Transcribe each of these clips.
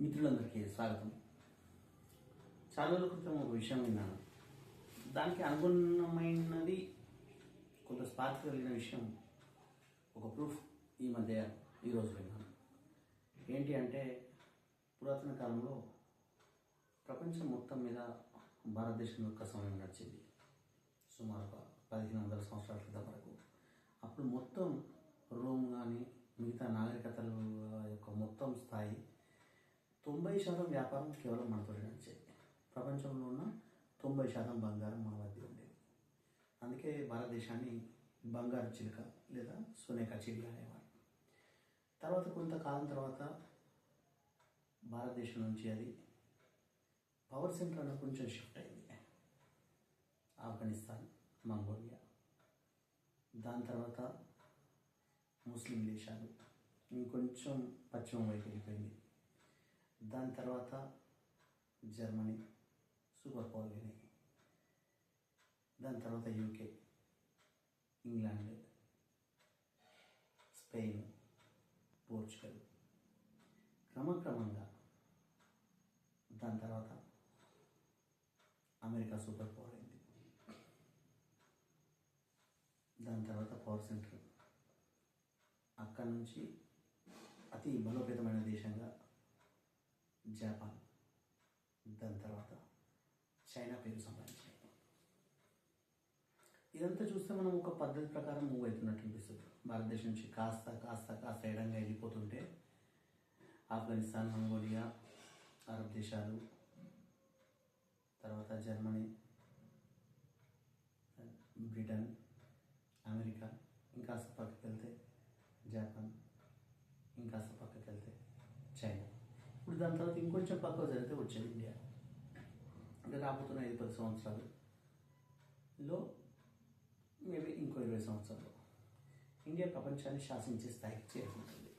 మిత్రులందరికీ స్వాగతం. చాలా రోజుల క్రితం ఒక విషయం విన్నాను. దానికి అనుగుణమైనది కొంత స్పార్క్ కలిగిన విషయం, ఒక ప్రూఫ్ ఈ మధ్య ఈరోజు విన్నాను. ఏంటి అంటే, పురాతన కాలంలో ప్రపంచం మొత్తం మీద భారతదేశం యొక్క సమయం నడిచింది. సుమారుగా 1500 సంవత్సరాల క్రితం వరకు. అప్పుడు మొత్తం రోమ్ కానీ మిగతా నాగరికతల యొక్క మొత్తం స్థాయి 90% వ్యాపారం కేవలం మనతో నడిచేది. ప్రపంచంలో ఉన్న 90% బంగారం మన వద్ద ఉండేది. అందుకే భారతదేశాన్ని బంగారు చిలుక లేదా సునేక చిలుక అనేవారు. తర్వాత కొంతకాలం తర్వాత భారతదేశం నుంచి అది పవర్ సెంటర్ అన్న కొంచెం షిఫ్ట్ అయింది. ఆఫ్ఘనిస్తాన్, మంగోలియా, దాని తర్వాత ముస్లిం దేశాలు, ఇంకొంచెం పశ్చిమ వైపు వెళ్ళిపోయింది. దాని తర్వాత జర్మనీ సూపర్ పవర్ అయినాయి. దాని తర్వాత యూకే, ఇంగ్లాండ్, స్పెయిన్, పోర్చుగల్, క్రమక్రమంగా దాని తర్వాత అమెరికా సూపర్ పవర్ అయింది. దాని తర్వాత పవర్ సెంటర్, అక్కడి నుంచి అతి బలోపేతమైన దేశంగా జపాన్, దాని తర్వాత చైనా పేరు సంపాదించాయి. ఇదంతా చూస్తే మనం ఒక పద్ధతి ప్రకారం మూవ్ అవుతున్నట్టు అనిపిస్తుంది. భారతదేశం నుంచి కాస్త కాస్త కాస్త ఎడంగా వెళ్ళిపోతుంటే ఆఫ్ఘనిస్తాన్, మంగోలియా, అరబ్ దేశాలు, తర్వాత జర్మనీ, బ్రిటన్, అమెరికా, ఇంకాస్త పక్కకి వెళ్తే జపాన్, ఇంకాస్త పక్కకి వెళ్తే చైనా. ఇప్పుడు దాని తర్వాత ఇంకొంచెం పక్కకు జరిగితే వచ్చేది ఇండియా. అంటే రాబోతున్న 5-10 సంవత్సరాలలో, మేబీ ఇంకో 20 సంవత్సరాలు ఇండియా ప్రపంచాన్ని శాసించే స్థాయికి చేరుకుంటుంది.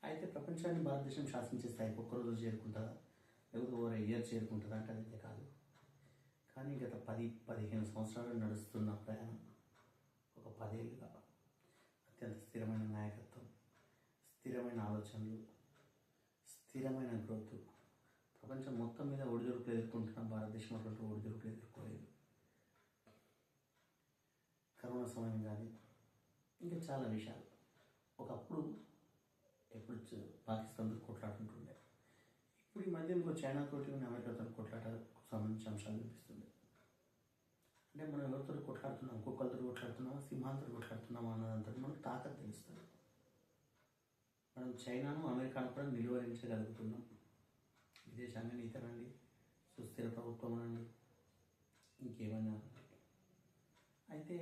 అయితే ప్రపంచాన్ని భారతదేశం శాసించే స్థాయికి ఒక్కరోజు చేరుకుంటుందా, లేకపోతే ఓవర్ ఇయర్ చేరుకుంటుందా అంటే అదైతే కాదు. కానీ గత 10-15 సంవత్సరాలు నడుస్తున్న ప్రయాణం, ఒక 10 ఏళ్ళుగా అత్యంత స్థిరమైన నాయకత్వం, స్థిరమైన ఆలోచనలు, స్థిరమైన గ్రోత్. ప్రపంచం మొత్తం మీద ఒడిదుడుకులు ఎదుర్కొంటున్న భారతదేశం అటువంటి ఒడిదుడుకులు ఎదుర్కోలేదు. కరోనా సమయం కానీ ఇంకా చాలా విషయాలు. ఒకప్పుడు ఎప్పుడు పాకిస్తాన్తో కొట్లాడుకుంటుండే, ఇప్పుడు ఈ మధ్య ఇంకో చైనా తోటి అమెరికాతో కొట్లాటకు సంబంధించిన అంశాలు కనిపిస్తుంది. అంటే మనం ఎవరితో కొట్లాడుతున్నాం, కుక్కలతో కొట్లాడుతున్నామా, సింహాలతో కొట్లాడుతున్నామా అన్నదంతా మనకు తాకత్ తెలుస్తుంది. మనం చైనాను, అమెరికాను కూడా నిలువరించగలుగుతున్నాం. విదేశాంగ నీతి అనండి, సుస్థిర ప్రభుత్వం అనండి, ఇంకేమైనా. అయితే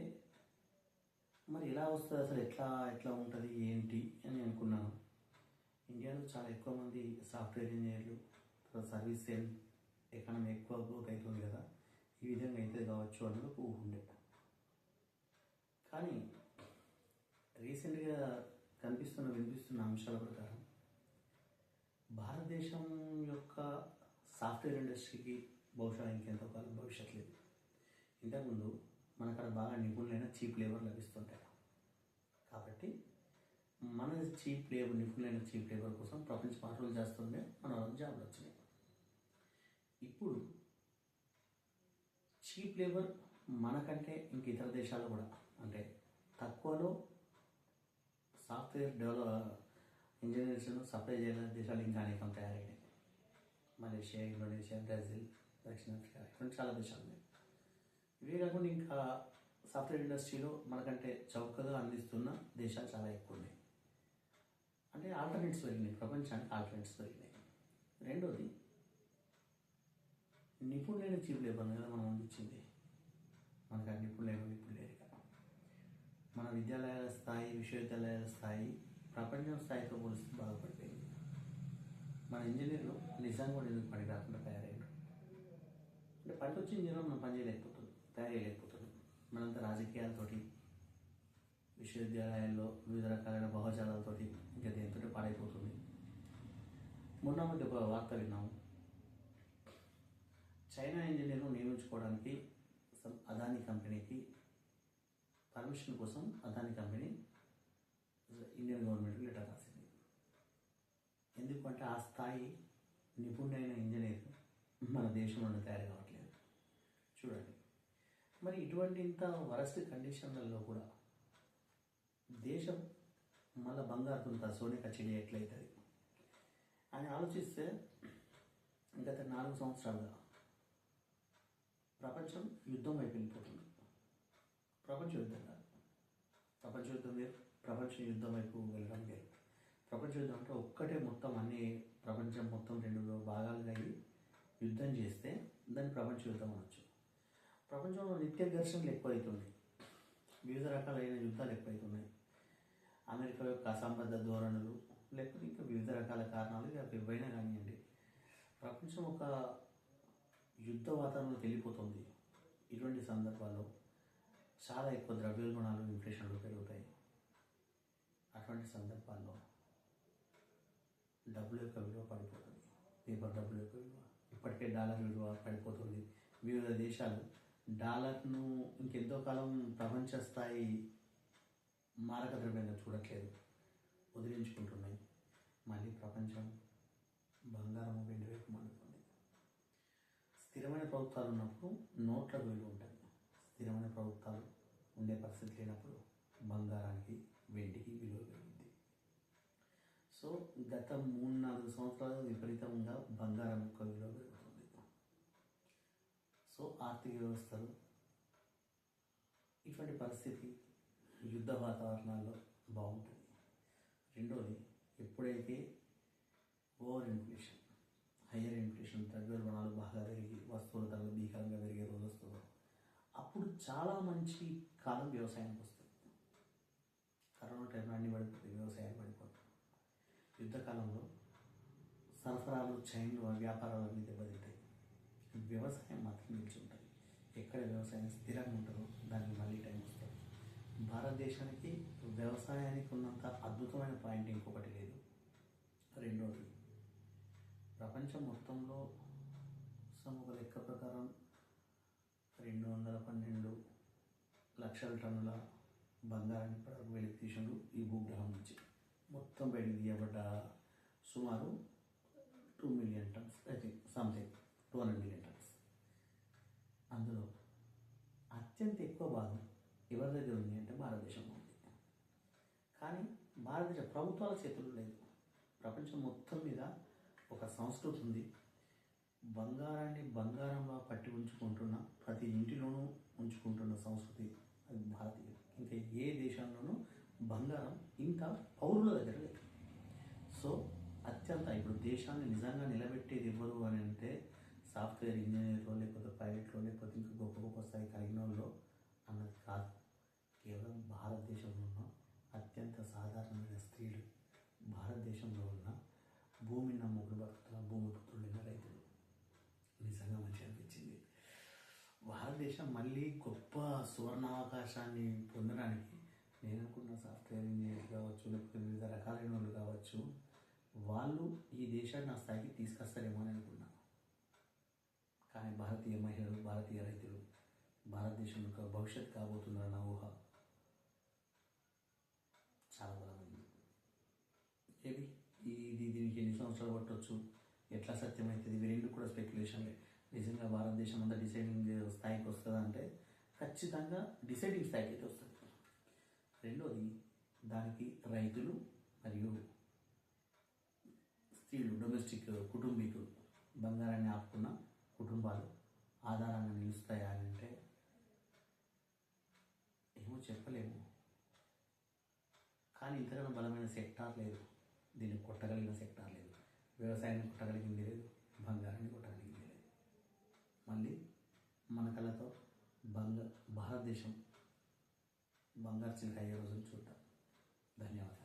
మరి ఎలా వస్తుంది, అసలు ఎట్లా ఉంటుంది ఏంటి అని అనుకున్నాను. ఇండియాలో చాలా ఎక్కువ మంది సాఫ్ట్వేర్ ఇంజనీర్లు, తర్వాత సర్వీస్ ఎకానమీ ఎక్కువ గ్రోత్ అవుతుంది కదా, ఈ విధంగా అవుతుంది కావచ్చు అన్నది ఒక ఊహ ఉండే. కానీ రీసెంట్గా వినిపిస్తున్న అంశాల ప్రకారం భారతదేశం యొక్క సాఫ్ట్వేర్ ఇండస్ట్రీకి బహుశా ఇంకెంతో కాలం భవిష్యత్ లేదు. ఇంతకుముందు మనకు బాగా నిపుణులైన చీప్ లేబర్ లభిస్తుంటారు. కాబట్టి మన నిపుణులైన చీప్ లేబర్ కోసం ప్రపంచం పాటలు చేస్తుండే మన జాబ్లు వచ్చినాయి. ఇప్పుడు చీప్ లేబర్ మనకంటే ఇంక ఇతర దేశాలు కూడా, అంటే తక్కువలో సాఫ్ట్వేర్ ఇంజనీర్స్ను సప్లై చేయలేని దేశాలు ఇంకా అనేకం తయారైనాయి. మలేషియా, ఇండోనేషియా, బ్రెజిల్, దక్షిణాఫ్రికా, ఇటువంటి చాలా దేశాలు ఉన్నాయి. ఇవే కాకుండా ఇంకా సాఫ్ట్వేర్ ఇండస్ట్రీలో మనకంటే చౌకగా అందిస్తున్న దేశాలు చాలా ఎక్కువ ఉన్నాయి. అంటే ఆల్టర్నేట్స్ పెరిగినాయి, ప్రపంచానికి ఆల్టర్నేట్స్ పెరిగినాయి. రెండోది, నిపుణులైన చీప్ లేబర్ కదా మనం అందించింది. మనకు ఆ నిపుణులు లేరు. మన విశ్వవిద్యాలయాల స్థాయి ప్రపంచం స్థాయితో పోలిస్తే బాగుపడిపోయింది. మన ఇంజనీర్లు నిజంగా కూడా ఎందుకు పని రాకుండా తయారయ్యారు. అంటే పనికి వచ్చి ఇంజనీర్లు మనం తయారు చేయలేకపోతున్నాం. మనంతా రాజకీయాలతోటి, విశ్వవిద్యాలయాల్లో వివిధ రకాలైన భావజాలాలతోటి ఇంకా దేనితో పాడైపోతుంది. మొన్న మధ్య ఒక వార్త విన్నాము. చైనా ఇంజనీర్ను నియమించుకోవడానికి అదానీ కంపెనీకి పర్మిషన్ కోసం అదానీ కంపెనీ ఇండియన్ గవర్నమెంట్కి లెటర్ రాసింది. ఎందుకంటే ఆ స్థాయి నిపుణుడైన ఇంజనీర్ మన దేశంలోనే తయారు కావట్లేదు. చూడండి, మరి ఇటువంటి ఇంత వరస్ట్ కండిషన్లలో కూడా దేశం మళ్ళీ బంగారుతుంత సోనే కచేరీ ఎట్లయితుంది అని ఆలోచిస్తే, గత 4 సంవత్సరాలుగా ప్రపంచం యుద్ధం వైపు వెళ్ళిపోతుంది. ప్రపంచ యుద్ధం కాదు, ప్రపంచ యుద్ధం వేరు, ప్రపంచ యుద్ధం వైపు వెళ్ళడం వేరు. ప్రపంచ యుద్ధం అంటే ఒక్కటే మొత్తం అన్ని ప్రపంచం మొత్తం 2 భాగాలుగా అయ్యి యుద్ధం చేస్తే దాన్ని ప్రపంచ యుద్ధం అనొచ్చు. ప్రపంచంలో నిత్య ఘర్షణలు ఎక్కువవుతున్నాయి, వివిధ రకాలైన యుద్ధాలు ఎక్కువవుతున్నాయి. అమెరికా యొక్క అసంబద్ధ ధోరణులు, లేకపోతే ఇంకా వివిధ రకాల కారణాలు ఇవి ఏవైనా కానివ్వండి, ప్రపంచం ఒక యుద్ధ వాతావరణంలో వెళ్ళిపోతుంది. ఇటువంటి సందర్భాల్లో చాలా ఎక్కువ ద్రవ్యోల్బణాలు, ఇన్ఫ్లేషన్లు పెరుగుతాయి. అటువంటి సందర్భాల్లో డబ్బుల యొక్క విలువ పడిపోతుంది, పేపర్ డబ్బుల యొక్క విలువ. ఇప్పటికే డాలర్ విలువ పడిపోతుంది. వివిధ దేశాలు డాలర్ను ఇంకెంతో కాలం ప్రపంచ స్థాయి మారక ద్రవ్యంగా చూడట్లేదు, వదిలించుకుంటున్నాయి. మళ్ళీ ప్రపంచం బంగారం, వెండి వైపు మళ్ళుతుంది. స్థిరమైన ప్రభుత్వాలు ఉన్నప్పుడు నోట్ల విలువ ఉంటుంది. స్థిరమైన ప్రభుత్వాలు ఉండే పరిస్థితి లేనప్పుడు బంగారానికి, వెండికి విలువ పెరుగుతుంది. సో గత 3-4 సంవత్సరాలు విపరీతంగా బంగారం యొక్క విలువ పెరుగుతుంది. సో ఆర్థిక వ్యవస్థలు ఇటువంటి పరిస్థితి యుద్ధ వాతావరణాల్లో బాగుంటుంది. రెండోది, ఎప్పుడైతే ఓవర్ ఇన్ఫ్లేషన్, హయ్యర్ ఇన్ఫ్లేషన్, ద్రవ్యోల్బణాలు బాగా పెరిగి వస్తువుల ధరలు భీకరంగా పెరిగే రోజు వస్తుందో అప్పుడు చాలా మంచి కాలం వ్యవసాయానికి వస్తుంది. కరోనా టైంలో అన్ని పడిపోతాయి, వ్యవసాయాలు పడిపోతాయి. యుద్ధకాలంలో సరఫరాలు, చైన్లు, వ్యాపారాలన్నీ దెబ్బతింటాయి. వ్యవసాయం మాత్రం నిలిచి ఉంటుంది. ఎక్కడ వ్యవసాయం స్థిరంగా ఉంటుందో దానికి మళ్ళీ టైం వస్తుంది. భారతదేశానికి వ్యవసాయానికి ఉన్నంత అద్భుతమైన పాయింట్ ఇంకొకటి లేదు. రెండోది, ప్రపంచం మొత్తంలో ఒక లెక్క ప్రకారం 212 లక్షల టన్నుల బంగారాన్ని ఇప్పటివరకు వెలికి తీసిండు ఈ భూగ్రహం నుంచి. మొత్తం బయటికి తీయబడ్డ సుమారు 2 million tons, I think something 200 million tons. అందులో అత్యంత ఎక్కువ భాగం ఎవరి దగ్గర ఉంది అంటే భారతదేశంలో ఉంది. కానీ భారతదేశ ప్రభుత్వాల చేతుల్లో లేదు. ప్రపంచం మొత్తం మీద ఒక సంస్కృతి ఉంది. బంగారాన్ని బంగారంలో పట్టి ఉంచుకుంటున్న, ప్రతి ఇంటిలోనూ ఉంచుకుంటున్న సంస్కృతి అది భారతీయులు. ఇంకా ఏ దేశంలోనూ బంగారం ఇంత పౌరుల దగ్గర లేదు. సో అత్యంత ఇప్పుడు దేశాన్ని నిజంగా నిలబెట్టేది ఎవరు అని అంటే సాఫ్ట్వేర్ ఇంజనీర్లో, లేకపోతే ప్రైవేట్లో, లేకపోతే ఇంకా గొప్ప గొప్ప స్థాయి కలిగిన వాళ్ళు అన్నది కాదు. కేవలం భారతదేశంలో ఉన్న అత్యంత సాధారణమైన స్త్రీలు, భారతదేశంలో ఉన్న భూమిని నమ్ముకుని బతుకుతున్న భూమిపుత్రులైన రైతులు. నిజంగా మంచి అనిపించింది. భారతదేశం మళ్ళీ గొప్ప సువర్ణావకాశాన్ని పొందడానికి నేను అనుకున్న సాఫ్ట్వేర్ ఇంజనీర్లు కావచ్చు, లేకపోతే వివిధ రకాలైన వాళ్ళు కావచ్చు, వాళ్ళు ఈ దేశాన్ని ఆ స్థాయికి తీసుకొస్తారేమో అని అనుకున్నాను. కానీ భారతీయ మహిళలు, భారతీయ రైతులు భారతదేశం యొక్క భవిష్యత్ కాబోతుందన్న ఊహ చాలా బలమైంది. దీనికి ఎన్ని సంవత్సరాలు పట్టవచ్చు, ఎట్లా సత్యమవుతుంది, ఇవి రెండు కూడా స్పెక్యులేషన్లే. నిజంగా భారతదేశం అంతా డిసైడింగ్ స్థాయికి వస్తుందా అంటే ఖచ్చితంగా డిసైడింగ్ స్థాయికి అయితే వస్తుంది. రెండోది, దానికి రైతులు మరియు స్త్రీలు, డొమెస్టిక్ కుటుంబీకులు, బంగారాన్ని ఆపుకున్న కుటుంబాలు ఆధారంగా నిలుస్తాయా అని అంటే ఏమో చెప్పలేము. కానీ ఇంతకన్నా బలమైన సెక్టార్ లేదు, దీన్ని కొట్టగలిగిన సెక్టార్ లేదు. వ్యవసాయాన్ని కొట్టగలిగింది లేదు, బంగారాన్ని కొట్టగలిగింది లేదు. మళ్ళీ మన కళతో భారతదేశం బంగారు చిలుక అయ్యే రోజులు చూద్దాం. ధన్యవాదాలు.